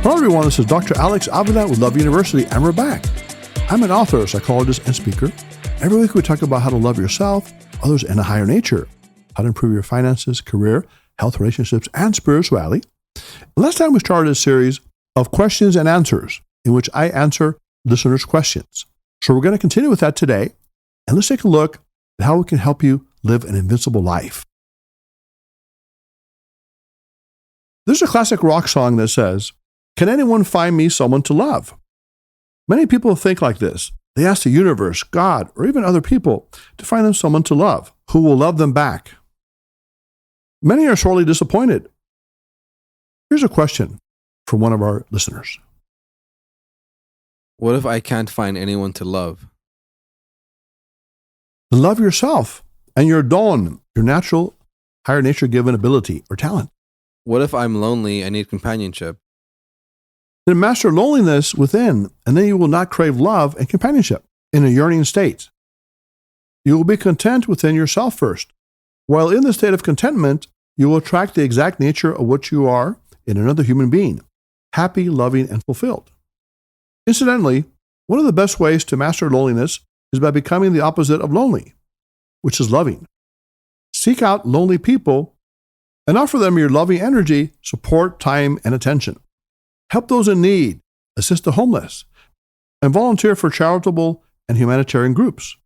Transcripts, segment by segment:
Hello everyone, this is Dr. Alex Avila with Love University, and we're back. I'm an author, psychologist, and speaker. Every week we talk about how to love yourself, others, and a higher nature, how to improve your finances, career, health, relationships, and spirituality. Last time we started a series of questions and answers in which I answer listeners' questions. So we're going to continue with that today, and let's take a look at how we can help you live an invincible life. There's a classic rock song that says, "Can anyone find me someone to love?" Many people think like this. They ask the universe, God, or even other people to find them someone to love who will love them back. Many are sorely disappointed. Here's a question from one of our listeners. What if I can't find anyone to love? Love yourself and your dawn, your natural, higher nature given ability or talent. What if I'm lonely and need companionship? Then master loneliness within, and then you will not crave love and companionship in a yearning state. You will be content within yourself first. While in the state of contentment, you will attract the exact nature of what you are in another human being, happy, loving, and fulfilled. Incidentally, one of the best ways to master loneliness is by becoming the opposite of lonely, which is loving. Seek out lonely people and offer them your loving energy, support, time, and attention. Help those in need, assist the homeless, and volunteer for charitable and humanitarian groups.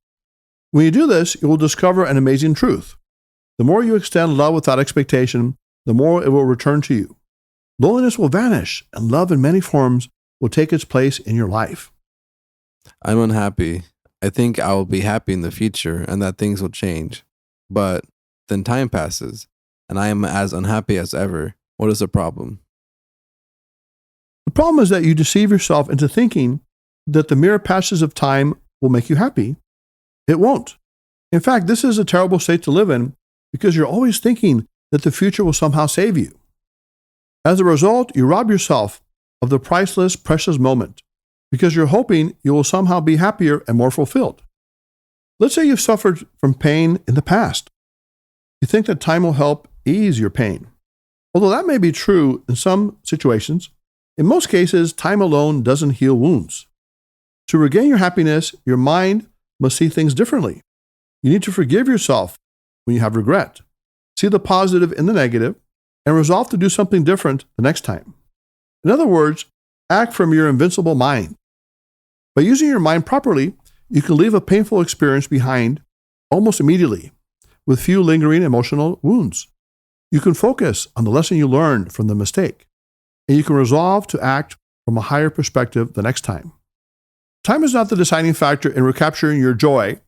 When you do this, you will discover an amazing truth. The more you extend love without expectation, the more it will return to you. Loneliness will vanish, and love in many forms will take its place in your life. I'm unhappy. I think I will be happy in the future and that things will change. But then time passes, and I am as unhappy as ever. What is the problem? The problem is that you deceive yourself into thinking that the mere passage of time will make you happy. It won't. In fact, this is a terrible state to live in because you're always thinking that the future will somehow save you. As a result, you rob yourself of the priceless, precious moment because you're hoping you will somehow be happier and more fulfilled. Let's say you've suffered from pain in the past. You think that time will help ease your pain. Although that may be true in some situations, in most cases, time alone doesn't heal wounds. To regain your happiness, your mind must see things differently. You need to forgive yourself when you have regret. See the positive in the negative and resolve to do something different the next time. In other words, act from your invincible mind. By using your mind properly, you can leave a painful experience behind almost immediately with few lingering emotional wounds. You can focus on the lesson you learned from the mistake, and you can resolve to act from a higher perspective the next time. Time is not the deciding factor in recapturing your joy,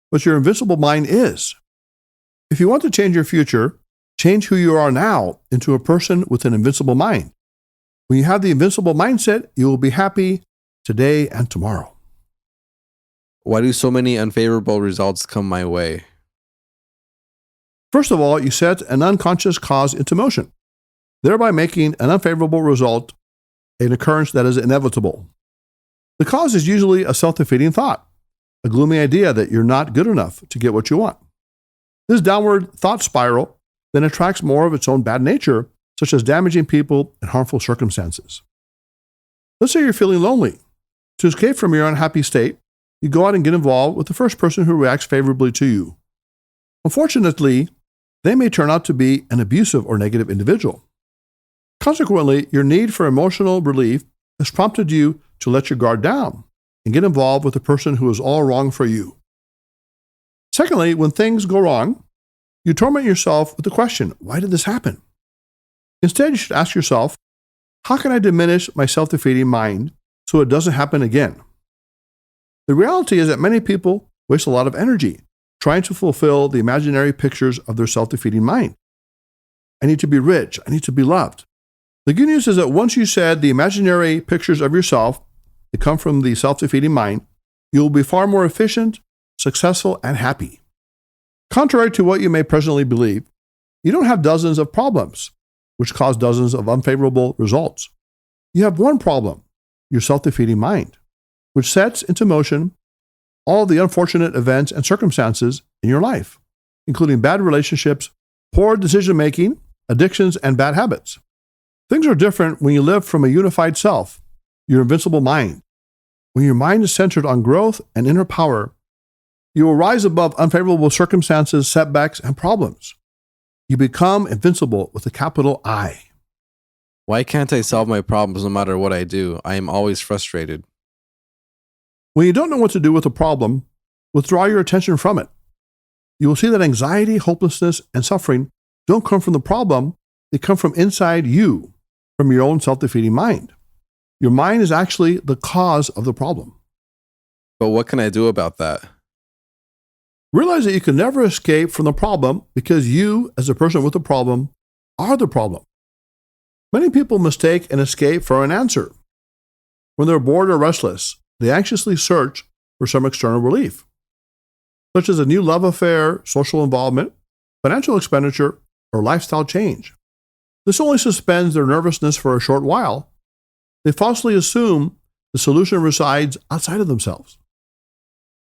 but your invincible mind is. If you want to change your future, change who you are now into a person with an invincible mind. When you have the invincible mindset, you will be happy today and tomorrow. Why do so many unfavorable results come my way? First of all, you set an unconscious cause into motion, thereby making an unfavorable result an occurrence that is inevitable. The cause is usually a self-defeating thought, a gloomy idea that you're not good enough to get what you want. This downward thought spiral then attracts more of its own bad nature, such as damaging people and harmful circumstances. Let's say you're feeling lonely. To escape from your unhappy state, you go out and get involved with the first person who reacts favorably to you. Unfortunately, they may turn out to be an abusive or negative individual. Consequently, your need for emotional relief has prompted you to let your guard down and get involved with the person who is all wrong for you. Secondly, when things go wrong, you torment yourself with the question, why did this happen? Instead, you should ask yourself, how can I diminish my self-defeating mind so it doesn't happen again? The reality is that many people waste a lot of energy trying to fulfill the imaginary pictures of their self-defeating mind. I need to be rich. I need to be loved. The good news is that once you shed the imaginary pictures of yourself that come from the self-defeating mind, you will be far more efficient, successful, and happy. Contrary to what you may presently believe, you don't have dozens of problems, which cause dozens of unfavorable results. You have one problem, your self-defeating mind, which sets into motion all the unfortunate events and circumstances in your life, including bad relationships, poor decision-making, addictions, and bad habits. Things are different when you live from a unified self, your invincible mind. When your mind is centered on growth and inner power, you will rise above unfavorable circumstances, setbacks, and problems. You become invincible with a capital I. Why can't I solve my problems no matter what I do? I am always frustrated. When you don't know what to do with a problem, withdraw your attention from it. You will see that anxiety, hopelessness, and suffering don't come from the problem, they come from inside you, from your own self-defeating mind. Your mind is actually the cause of the problem. But what can I do about that? Realize that you can never escape from the problem because you, as a person with the problem, are the problem. Many people mistake an escape for an answer. When they're bored or restless, they anxiously search for some external relief, such as a new love affair, social involvement, financial expenditure, or lifestyle change. This only suspends their nervousness for a short while. They falsely assume the solution resides outside of themselves.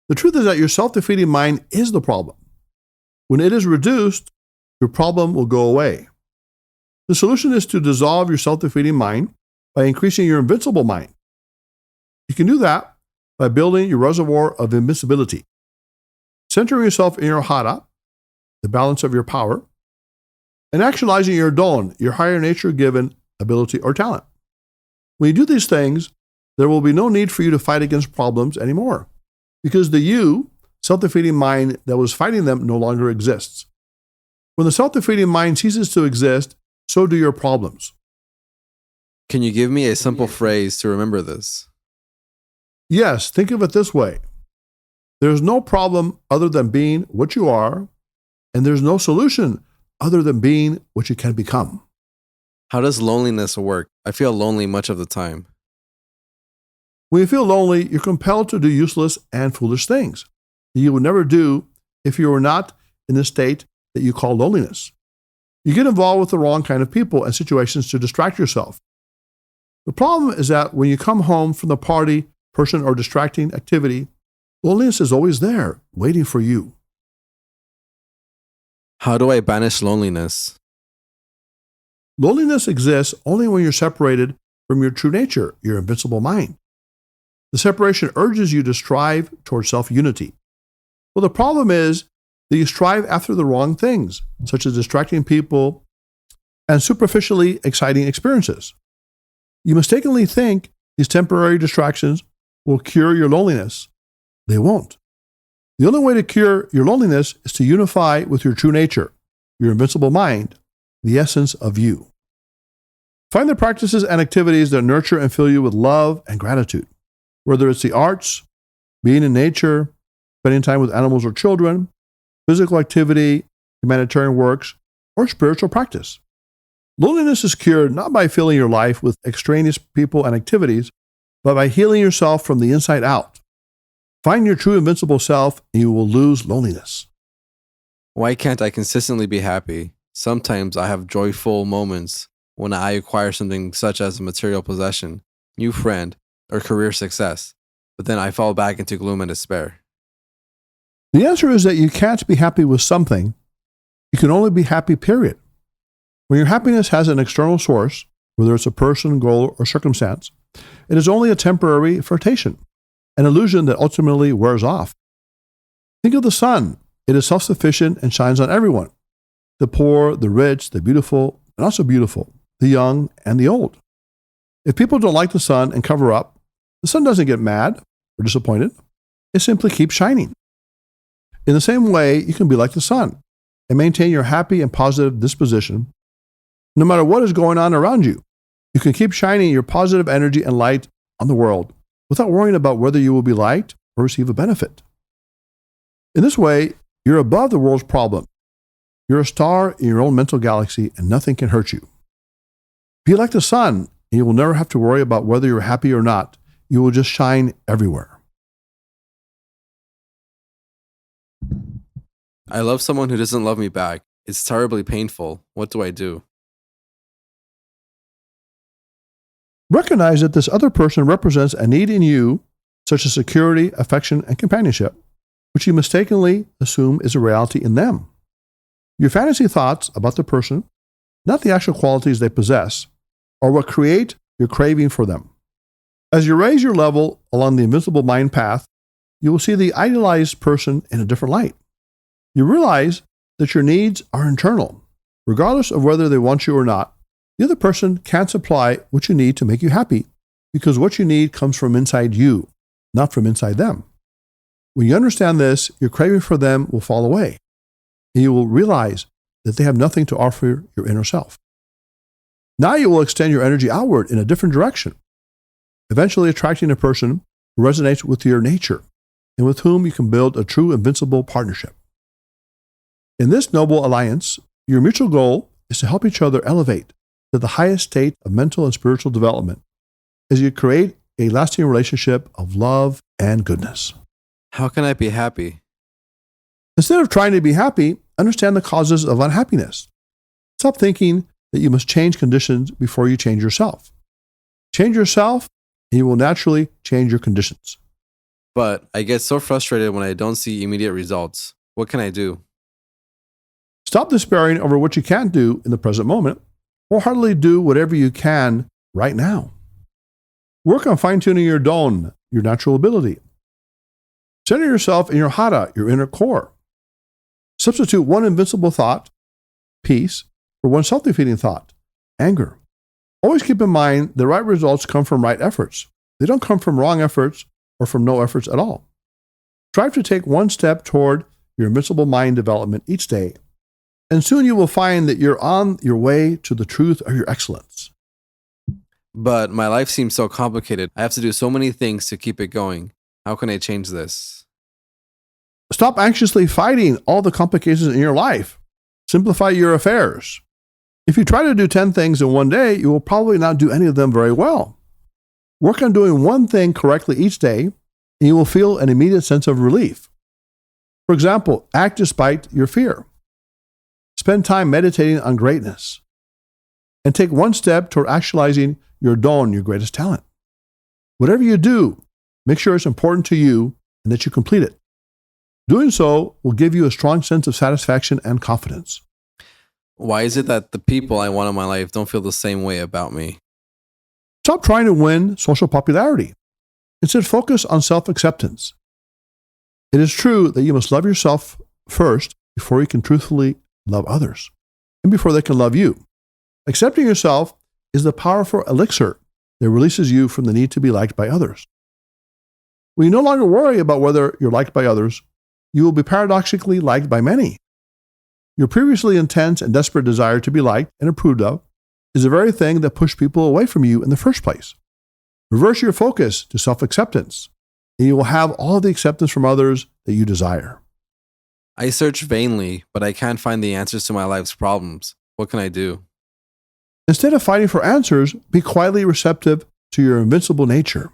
The truth is that your self-defeating mind is the problem. When it is reduced, your problem will go away. The solution is to dissolve your self-defeating mind by increasing your invincible mind. You can do that by building your reservoir of invincibility. Centering yourself in your hara, the balance of your power, and actualizing your don, your higher nature-given ability or talent. When you do these things, there will be no need for you to fight against problems anymore, because the you, self-defeating mind that was fighting them no longer exists. When the self-defeating mind ceases to exist, so do your problems. Can you give me a simple phrase to remember this? Yes, think of it this way. There's no problem other than being what you are, and there's no solution other than being what you can become. How does loneliness work? I feel lonely much of the time. When you feel lonely, you're compelled to do useless and foolish things that you would never do if you were not in the state that you call loneliness. You get involved with the wrong kind of people and situations to distract yourself. The problem is that when you come home from the party, person, or distracting activity, loneliness is always there, waiting for you. How do I banish loneliness? Loneliness exists only when you're separated from your true nature, your invincible mind. The separation urges you to strive towards self-unity. Well, the problem is that you strive after the wrong things, such as distracting people and superficially exciting experiences. You mistakenly think these temporary distractions will cure your loneliness. They won't. The only way to cure your loneliness is to unify with your true nature, your invincible mind, the essence of you. Find the practices and activities that nurture and fill you with love and gratitude, whether it's the arts, being in nature, spending time with animals or children, physical activity, humanitarian works, or spiritual practice. Loneliness is cured not by filling your life with extraneous people and activities, but by healing yourself from the inside out. Find your true invincible self, and you will lose loneliness. Why can't I consistently be happy? Sometimes I have joyful moments when I acquire something such as a material possession, new friend, or career success, but then I fall back into gloom and despair. The answer is that you can't be happy with something. You can only be happy, period. When your happiness has an external source, whether it's a person, goal, or circumstance, it is only a temporary flirtation, an illusion that ultimately wears off. Think of the sun. It is self-sufficient and shines on everyone, the poor, the rich, the beautiful, and also beautiful, the young and the old. If people don't like the sun and cover up, the sun doesn't get mad or disappointed. It simply keeps shining. In the same way, you can be like the sun and maintain your happy and positive disposition no matter what is going on around you. You can keep shining your positive energy and light on the world without worrying about whether you will be liked or receive a benefit. In this way, you're above the world's problem. You're a star in your own mental galaxy and nothing can hurt you. Be like the sun and you will never have to worry about whether you're happy or not. You will just shine everywhere. I love someone who doesn't love me back. It's terribly painful. What do I do? Recognize that this other person represents a need in you, such as security, affection, and companionship, which you mistakenly assume is a reality in them. Your fantasy thoughts about the person, not the actual qualities they possess, or what create your craving for them. As you raise your level along the invincible mind path, you will see the idealized person in a different light. You realize that your needs are internal. Regardless of whether they want you or not, the other person can't supply what you need to make you happy because what you need comes from inside you, not from inside them. When you understand this, your craving for them will fall away, and you will realize that they have nothing to offer your inner self. Now you will extend your energy outward in a different direction, eventually attracting a person who resonates with your nature and with whom you can build a true invincible partnership. In this noble alliance, your mutual goal is to help each other elevate to the highest state of mental and spiritual development as you create a lasting relationship of love and goodness. How can I be happy? Instead of trying to be happy, understand the causes of unhappiness. Stop thinking that you must change conditions before you change yourself. Change yourself, and you will naturally change your conditions. But I get so frustrated when I don't see immediate results. What can I do? Stop despairing over what you can't do in the present moment, wholeheartedly do whatever you can right now. Work on fine-tuning your don, your natural ability. Center yourself in your hara, your inner core. Substitute one invincible thought, peace, for one self-defeating thought, anger. Always keep in mind the right results come from right efforts. They don't come from wrong efforts or from no efforts at all. Strive to take one step toward your invincible mind development each day, and soon you will find that you're on your way to the truth of your excellence. But my life seems so complicated. I have to do so many things to keep it going. How can I change this? Stop anxiously fighting all the complications in your life. Simplify your affairs. If you try to do 10 things in one day, you will probably not do any of them very well. Work on doing one thing correctly each day, and you will feel an immediate sense of relief. For example, act despite your fear. Spend time meditating on greatness. And take one step toward actualizing your don, your greatest talent. Whatever you do, make sure it's important to you and that you complete it. Doing so will give you a strong sense of satisfaction and confidence. Why is it that the people I want in my life don't feel the same way about me? Stop trying to win social popularity. Instead, focus on self-acceptance. It is true that you must love yourself first before you can truthfully love others, and before they can love you. Accepting yourself is the powerful elixir that releases you from the need to be liked by others. When you no longer worry about whether you're liked by others, you will be paradoxically liked by many. Your previously intense and desperate desire to be liked and approved of is the very thing that pushed people away from you in the first place. Reverse your focus to self-acceptance, and you will have all of the acceptance from others that you desire. I search vainly, but I can't find the answers to my life's problems. What can I do? Instead of fighting for answers, be quietly receptive to your invincible nature.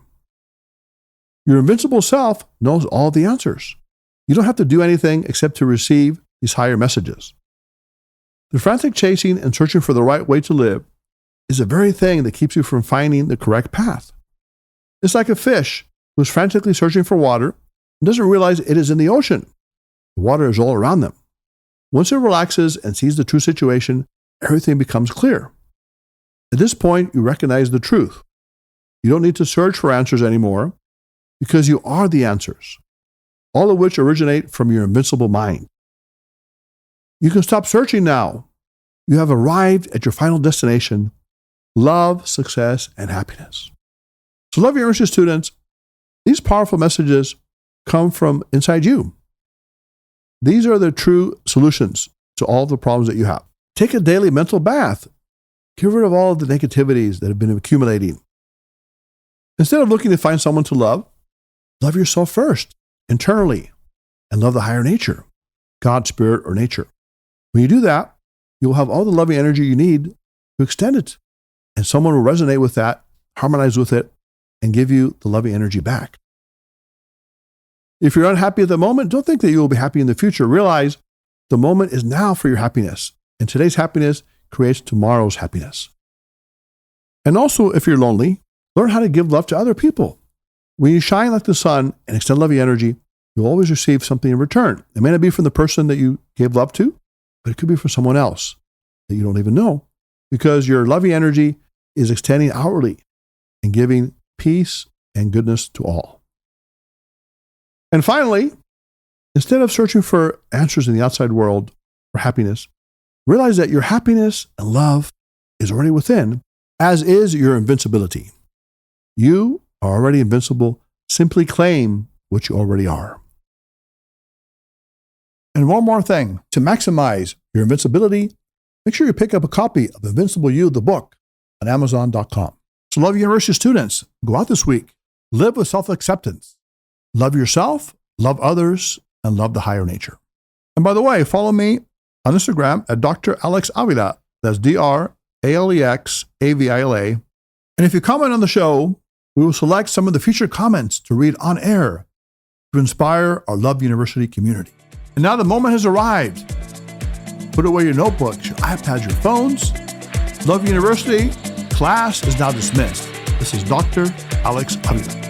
Your invincible self knows all the answers. You don't have to do anything except to receive these higher messages. The frantic chasing and searching for the right way to live is the very thing that keeps you from finding the correct path. It's like a fish who is frantically searching for water and doesn't realize it is in the ocean. The water is all around them. Once it relaxes and sees the true situation, everything becomes clear. At this point, you recognize the truth. You don't need to search for answers anymore because you are the answers, all of which originate from your invincible mind. You can stop searching now. You have arrived at your final destination, love, success, and happiness. So, love your interested students. These powerful messages come from inside you. These are the true solutions to all the problems that you have. Take a daily mental bath. Get rid of all of the negativities that have been accumulating. Instead of looking to find someone to love yourself first, internally, and love the higher nature, God, spirit, or nature. When you do that, you will have all the loving energy you need to extend it. And someone will resonate with that, harmonize with it, and give you the loving energy back. If you're unhappy at the moment, don't think that you will be happy in the future. Realize the moment is now for your happiness. And today's happiness creates tomorrow's happiness. And also, if you're lonely, learn how to give love to other people. When you shine like the sun and extend loving energy, you'll always receive something in return. It may not be from the person that you gave love to, but it could be from someone else that you don't even know, because your loving energy is extending outwardly and giving peace and goodness to all. And finally, instead of searching for answers in the outside world for happiness, realize that your happiness and love is already within, as is your invincibility. You are already invincible. Simply claim what you already are. And one more thing, to maximize your invincibility, make sure you pick up a copy of Invincible You, the book, on Amazon.com. So Love University students, go out this week, live with self-acceptance, love yourself, love others, and love the higher nature. And by the way, follow me on Instagram at Dr. Alex Avila. That's DrAlexAvila. And if you comment on the show, we will select some of the featured comments to read on air to inspire our Love University community. And now the moment has arrived. Put away your notebooks, your iPads, your phones. Love University class is now dismissed. This is Dr. Alex Avila.